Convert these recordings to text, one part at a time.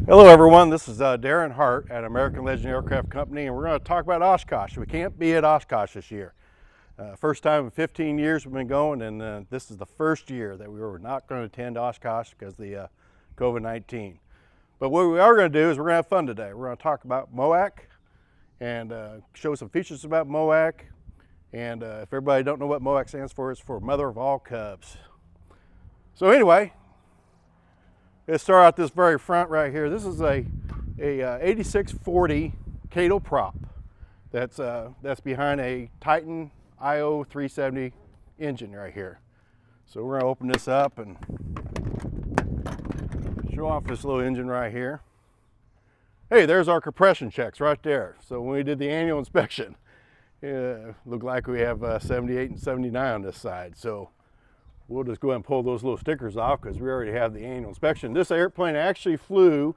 Hello everyone, this is Darren Hart at American Legend Aircraft Company, and we're going to talk about Oshkosh. We can't be at Oshkosh this year. First time in 15 years we've been going, and this is the first year that we were not going to attend Oshkosh because of the COVID-19. But what we are going to do is we're going to have fun today. We're going to talk about Moac and show some features about Moac. And if everybody don't know what Moac stands for, it's for Mother of All Cubs. So anyway, let's start out this very front right here. This is a 8640 Cato prop that's behind a Titan IO 370 engine right here. So we're gonna open this up and show off this little engine right here. Hey, there's our compression checks right there. So when we did the annual inspection, looked like we have 78 and 79 on this side. So we'll just go ahead and pull those little stickers off because we already have the annual inspection. This airplane actually flew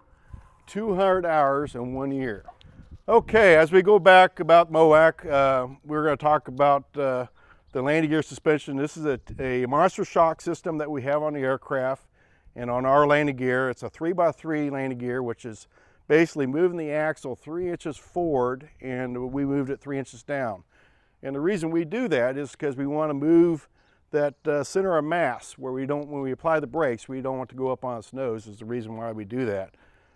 200 hours in 1 year. Okay, as we go back about Moac, we're going to talk about the landing gear suspension. This is a monster shock system that we have on the aircraft, and on our landing gear, it's a 3x3 landing gear, which is basically moving the axle 3 inches forward, and we moved it 3 inches down. And the reason we do that is because we want to move that center of mass where when we apply the brakes, we don't want to go up on its nose is the reason why we do that.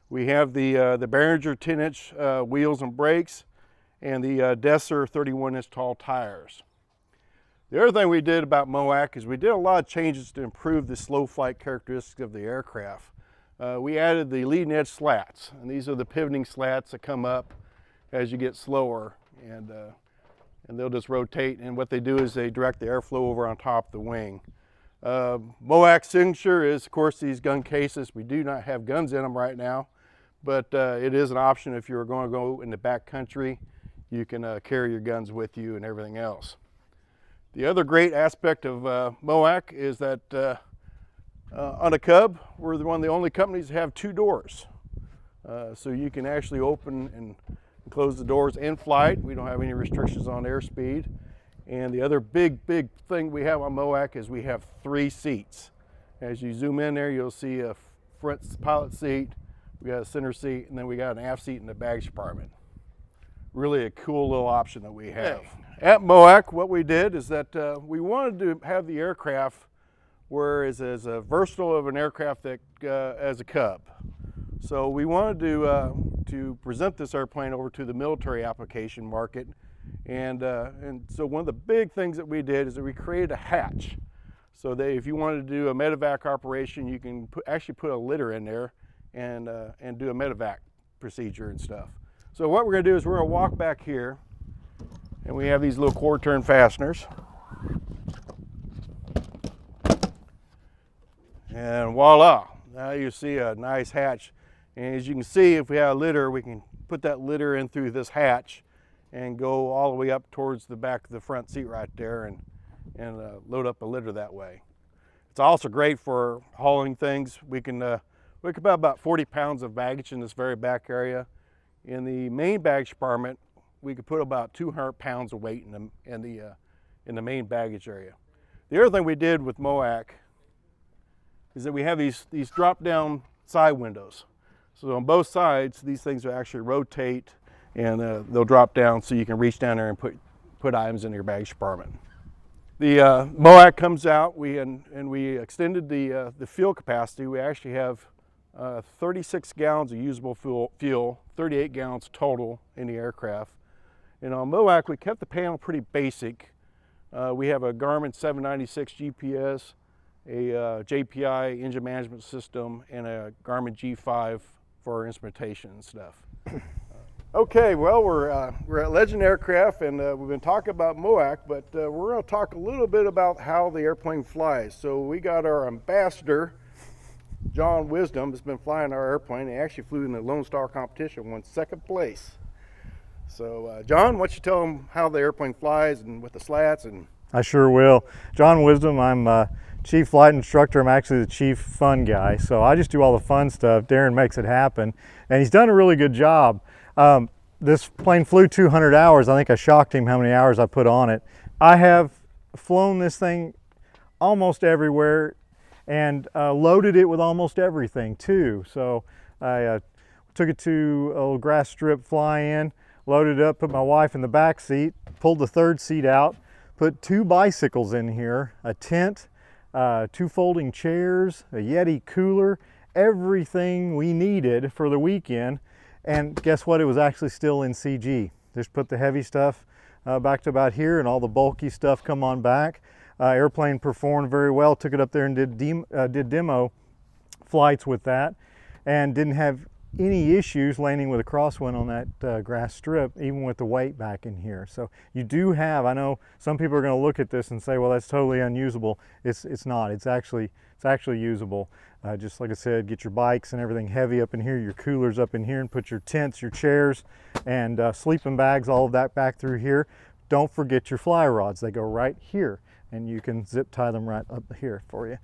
We have the Behringer 10-inch wheels and brakes and the Desser 31-inch tall tires. The other thing we did about Moac is we did a lot of changes to improve the slow flight characteristics of the aircraft. We added the leading edge slats, and these are the pivoting slats that come up as you get slower, and they'll just rotate, and what they do is they direct the airflow over on top of the wing. Moac's signature is, of course, these gun cases. We do not have guns in them right now, but it is an option if you're going to go in the back country. You can carry your guns with you and everything else. The other great aspect of Moac is that on a Cub, we're one of the only companies that have 2 doors. So you can actually open and close the doors in flight. We don't have any restrictions on airspeed. And the other big thing we have on Moac is we have 3 seats. As you zoom in there, you'll see a front pilot seat, we got a center seat, and then we got an aft seat in the baggage compartment. Really a cool little option that we have. At Moac, what we did is that we wanted to have the aircraft where it's as versatile of an aircraft that, as a Cub. So we wanted to present this airplane over to the military application market, and so one of the big things that we did is that we created a hatch. So that if you wanted to do a medevac operation, you can actually put a litter in there and do a medevac procedure and stuff. So what we're going to do is we're going to walk back here, and we have these little cord turn fasteners. And voila, now you see a nice hatch. And as you can see, if we have a litter, we can put that litter in through this hatch and go all the way up towards the back of the front seat right there and load up a litter that way. It's also great for hauling things. We can put about 40 pounds of baggage in this very back area. In the main baggage compartment, we could put about 200 pounds of weight in the main baggage area. The other thing we did with Moac is that we have these drop-down side windows. So on both sides, these things will actually rotate, and they'll drop down so you can reach down there and put items in your baggage compartment. The Moac comes out, and we extended the fuel capacity. We actually have 36 gallons of usable fuel, 38 gallons total in the aircraft. And on Moac, we kept the panel pretty basic. We have a Garmin 796 GPS, a JPI engine management system, and a Garmin G5 for our instrumentation and stuff. Okay, well, we're at Legend Aircraft, and we've been talking about Moac, but we're going to talk a little bit about how the airplane flies. So we got our ambassador, John Wisdom, has been flying our airplane. He actually flew in the Lone Star competition, won 2nd place. So John, why don't you tell them how the airplane flies and with the slats? And I sure will. John Wisdom, I'm chief flight instructor. I'm actually the chief fun guy, so I just do all the fun stuff. Darren makes it happen, and he's done a really good job. This plane flew 200 hours. I think I shocked him how many hours I put on it. I have flown this thing almost everywhere and loaded it with almost everything too. So I took it to a little grass strip fly-in, loaded it up, put my wife in the back seat, pulled the third seat out, put 2 bicycles in here, a tent, 2 folding chairs, a Yeti cooler, everything we needed for the weekend. And guess what? It was actually still in CG. Just put the heavy stuff back to about here, and all the bulky stuff come on back. Airplane performed very well. Took it up there and did demo flights with that, and didn't have any issues landing with a crosswind on that grass strip, even with the weight back in here. So you do have, I know some people are going to look at this and say, well, that's totally unusable. It's not. It's actually usable. Just like I said, get your bikes and everything heavy up in here, your coolers up in here, and put your tents, your chairs, and sleeping bags, all of that back through here. Don't forget your fly rods. They go right here, and you can zip tie them right up here for you.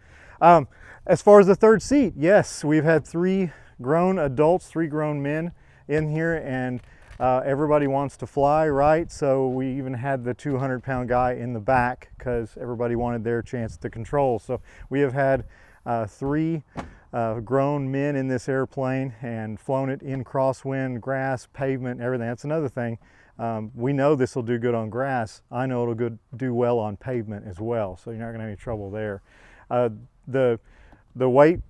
As far as the third seat, yes, we've had 3 grown adults, 3 grown men in here, and everybody wants to fly, right? So we even had the 200-pound guy in the back because everybody wanted their chance to control. So we have had 3 grown men in this airplane and flown it in crosswind, grass, pavement, everything. That's another thing. We know this will do good on grass. I know it'll do well on pavement as well, so you're not gonna have any trouble there. The weight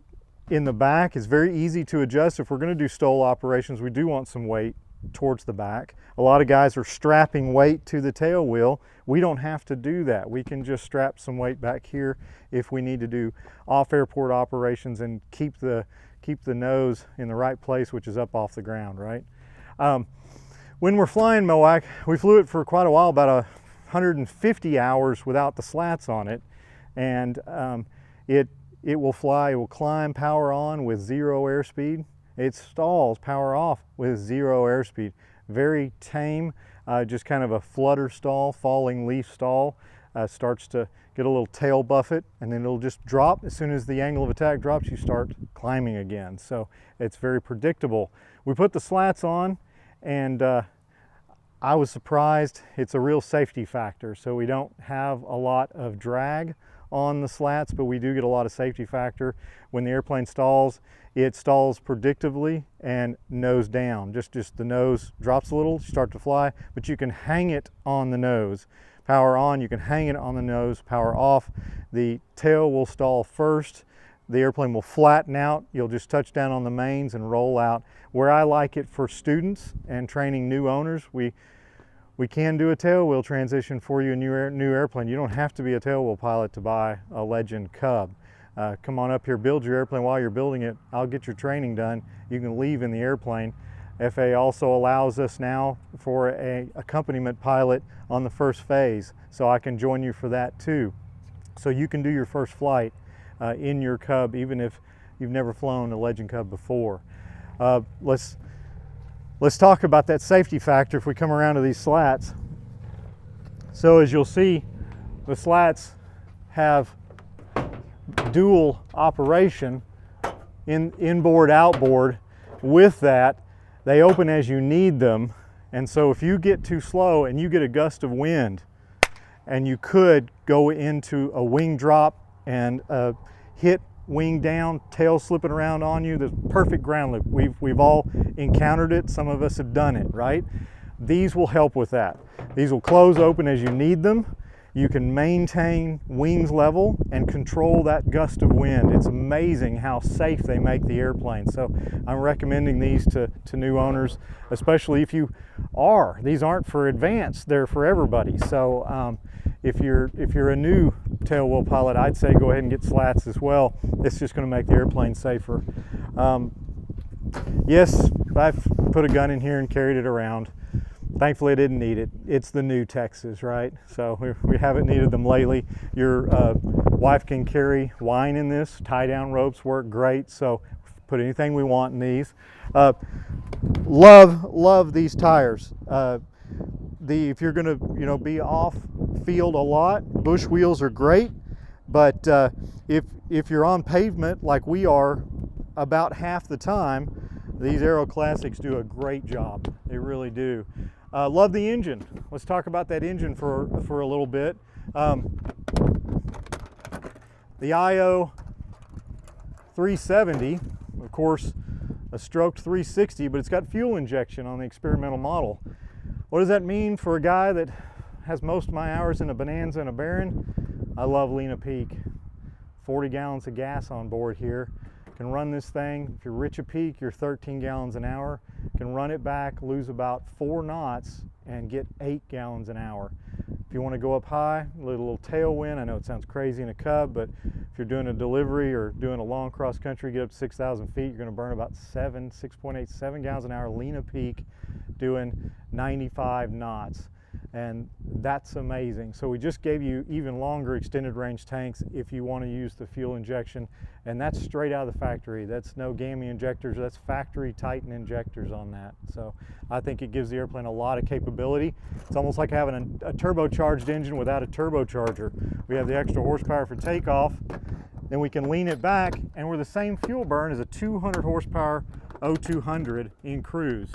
in the back is very easy to adjust. If we're gonna do stole operations, we do want some weight towards the back. A lot of guys are strapping weight to the tail wheel. We don't have to do that. We can just strap some weight back here if we need to do off-airport operations and keep the nose in the right place, which is up off the ground, right? When we're flying Moac, we flew it for quite a while, about 150 hours without the slats on it, and it will fly, it will climb power on with 0 airspeed. It stalls power off with 0 airspeed. Very tame, just kind of a flutter stall, falling leaf stall. Starts to get a little tail buffet, and then it'll just drop. As soon as the angle of attack drops, you start climbing again. So it's very predictable. We put the slats on, and I was surprised. It's a real safety factor. So we don't have a lot of drag on the slats, but we do get a lot of safety factor. When the airplane stalls, it stalls predictably and nose down. Just the nose drops a little, start to fly, but you can hang it on the nose. Power on, you can hang it on the nose. Power off, the tail will stall first. The airplane will flatten out. You'll just touch down on the mains and roll out. Where I like it for students and training new owners, we can do a tail wheel transition for you, a new airplane. You don't have to be a tail wheel pilot to buy a Legend Cub. Come on up here, build your airplane. While you're building it, I'll get your training done. You can leave in the airplane. FAA also allows us now for an accompaniment pilot on the first phase, so I can join you for that too. So you can do your first flight in your Cub, even if you've never flown a Legend Cub before. Let's talk about that safety factor if we come around to these slats. So as you'll see, the slats have dual operation, inboard, outboard. With that, they open as you need them. And so if you get too slow and you get a gust of wind, and you could go into a wing drop and hit wing down, tail slipping around on you, the perfect ground loop. We've all encountered it. Some of us have done it, right? These will help with that. These will close open as you need them. You can maintain wings level and control that gust of wind. It's amazing how safe they make the airplane. So I'm recommending these to new owners, especially if you are. These aren't for advanced, they're for everybody. So if you're a new tail wheel pilot, I'd say go ahead and get slats as well. It's just going to make the airplane safer. Yes, I've put a gun in here and carried it around. Thankfully, I didn't need it. It's the new Texas, right? So we haven't needed them lately. Your wife can carry wine in this. Tie-down ropes work great. So put anything we want in these. Love these tires. If you're going to be off field a lot, bush wheels are great. But if you're on pavement like we are about half the time, these Aero Classics do a great job. They really do. Love the engine. Let's talk about that engine for a little bit. The IO 370, of course, a stroked 360, but it's got fuel injection on the experimental model. What does that mean for a guy that has most of my hours in a Bonanza and a Baron? I love Lena Peak. 40 gallons of gas on board here. Can run this thing, if you're rich a peak, you're 13 gallons an hour. Can run it back, lose about 4 knots, and get 8 gallons an hour. If you want to go up high, a little tailwind, I know it sounds crazy in a Cub, but if you're doing a delivery or doing a long cross country, get up to 6,000 feet, you're going to burn about 6.87 gallons an hour, Lena Peak, doing 95 knots. And that's amazing. So we just gave you even longer extended range tanks if you want to use the fuel injection, and that's straight out of the factory. That's no gammy injectors, that's factory Titan injectors on that. So I think it gives the airplane a lot of capability. It's almost like having a turbocharged engine without a turbocharger. We have the extra horsepower for takeoff, then we can lean it back, and we're the same fuel burn as a 200 horsepower 0200 in cruise.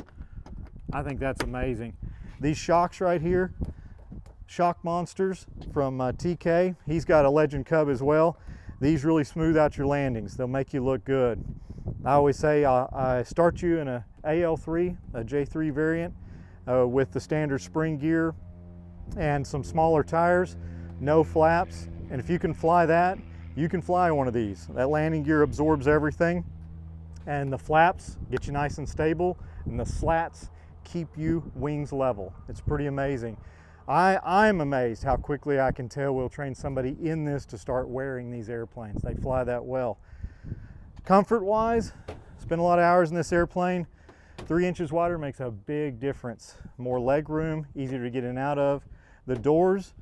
I think that's amazing. These shocks right here, Shock Monsters from TK. He's got a Legend Cub as well. These really smooth out your landings. They'll make you look good. I always say I start you in a AL3, a J3 variant with the standard spring gear and some smaller tires, no flaps. And if you can fly that, you can fly one of these. That landing gear absorbs everything, and the flaps get you nice and stable, and the slats keep you wings level. It's pretty amazing. I'm amazed how quickly I can tailwheel train somebody in this to start wearing these airplanes. They fly that well. Comfort wise, spend a lot of hours in this airplane. 3 inches wider makes a big difference. More leg room, easier to get in and out of. The doors,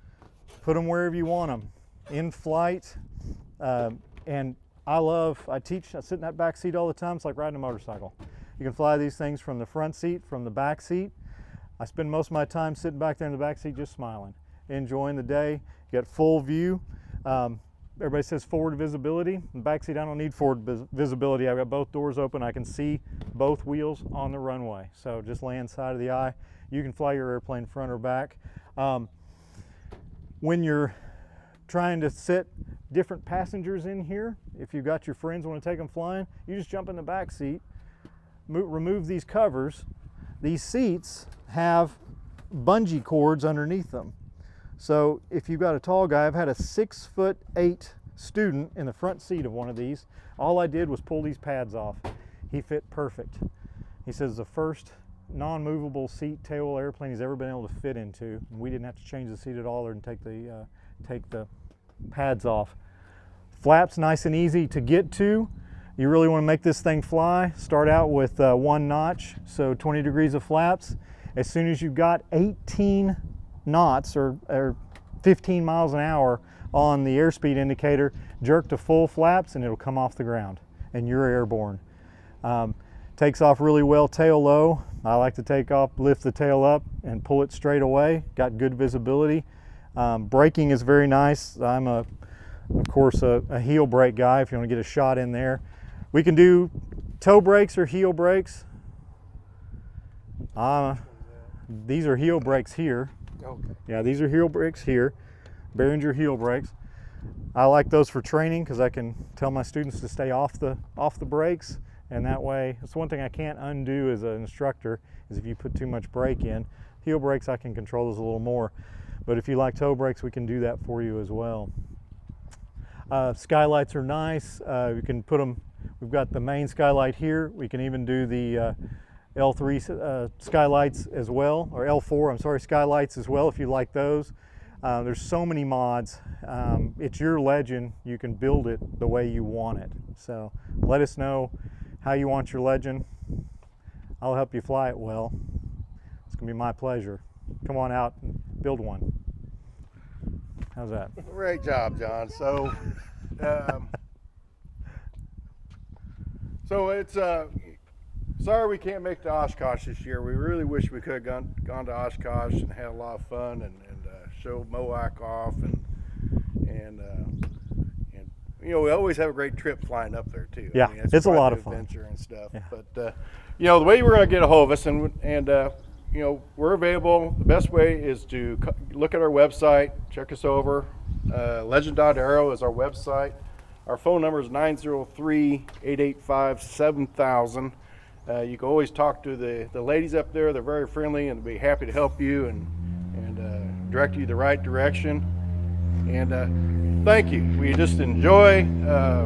put them wherever you want them. In flight, and I sit in that back seat all the time. It's like riding a motorcycle. You can fly these things from the front seat, from the back seat. I spend most of my time sitting back there in the back seat just smiling, enjoying the day. You get full view. Everybody says forward visibility. In the back seat, I don't need forward visibility. I've got both doors open. I can see both wheels on the runway. So just lay inside of the eye. You can fly your airplane front or back. When you're trying to sit different passengers in here, if you've got your friends want to take them flying, you just jump in the back seat. Remove these covers. These seats have bungee cords underneath them. So if you've got a tall guy, I've had a 6'8" student in the front seat of one of these. All I did was pull these pads off. He fit perfect. He says the first non-movable seat tailwheel airplane he's ever been able to fit into. And we didn't have to change the seat at all or take the pads off. Flaps nice and easy to get to. You really want to make this thing fly, start out with 1 notch, so 20 degrees of flaps. As soon as you've got 18 knots or 15 miles an hour on the airspeed indicator, jerk to full flaps and it'll come off the ground and you're airborne. Takes off really well tail low. I like to take off, lift the tail up and pull it straight away. Got good visibility. Braking is very nice. I'm of course a heel brake guy if you want to get a shot in there. We can do toe brakes or heel brakes. These are heel brakes here. Okay. Yeah, these are heel brakes here. Behringer heel brakes. I like those for training because I can tell my students to stay off the brakes, and that way, it's one thing I can't undo as an instructor is if you put too much brake in. Heel brakes, I can control those a little more. But if you like toe brakes, we can do that for you as well. Skylights are nice. You can put them. We've got the main skylight here. We can even do the L3 skylights as well, or L4, I'm sorry, skylights as well if you like those. There's so many mods. It's your Legend. You can build it the way you want it. So let us know how you want your Legend. I'll help you fly it well. It's gonna be my pleasure. Come on out and build one. How's that? Great job, John. So, so it's sorry we can't make the Oshkosh this year. We really wish we could have gone to Oshkosh and had a lot of fun and show Moac off and you know, we always have a great trip flying up there too. Yeah, I mean, it's a lot quite of fun. Adventure and stuff. Yeah. But you know, the way we're going to get a hold of us and you know, we're available. The best way is to look at our website, check us over. Legend.aero is our website. Our phone number is 903-885-7000. You can always talk to the ladies up there. They're very friendly and be happy to help you and direct you the right direction. And thank you. We just enjoy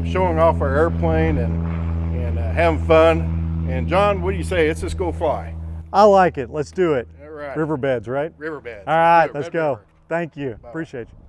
showing off our airplane and having fun. And John, what do you say? Let's just go fly. I like it. Let's do it. All right. Riverbeds, right? Riverbeds. All right, Red let's go. River. Thank you. Bye-bye. Appreciate you.